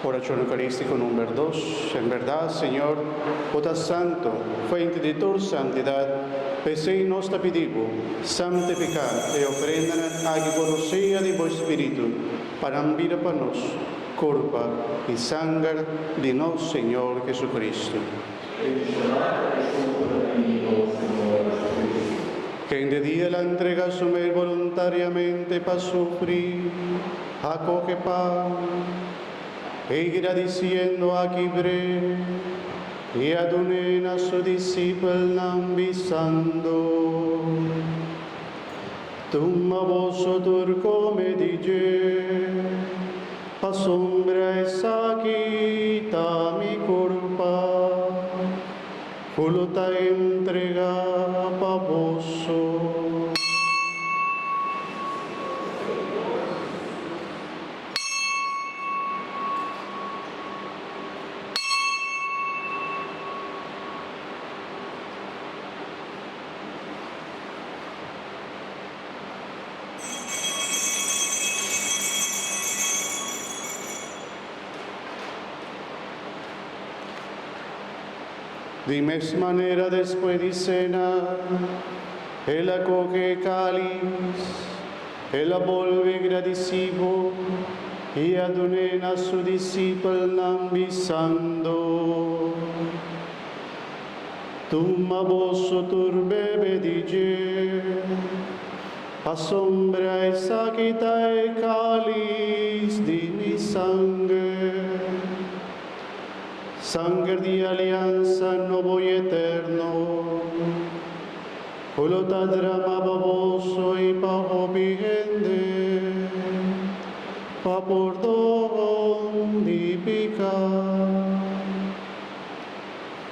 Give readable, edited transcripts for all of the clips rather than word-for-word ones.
Oración eucarística número 2. En verdad, Señor, vota santo, fuente de tu santidad, pese nos te pedimos, santificar y ofrendan a que conocía de vuestro Espíritu, para vida para nos, culpa y sangre de nos, Señor Jesucristo. Quien de día la entrega a asumir voluntariamente para sufrir, acoge pan, y agradeciendo a Quibre, y adonen a su discípulo ambisando. Tuma vosso turco me dije, a sombra esa quita mi culpa, voluta entrega pa vosso. De misma manera, después de cenar, él acoge cáliz, él la vuelve agradecido y adonen a su discípulo ambisando. Toma vosso turbe dije, asombra esa quita el cáliz de mi sangre. Sangre de alianza nuevo y eterno, volota drama baboso y pago vigente, pa por don y picar.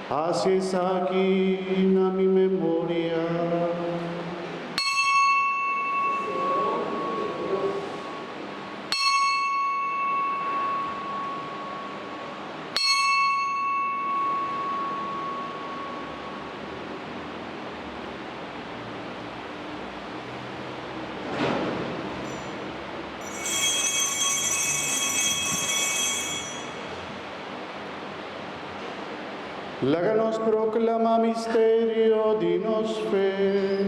Haces aquí a mi memoria. La nos proclama misterio, dinos fe.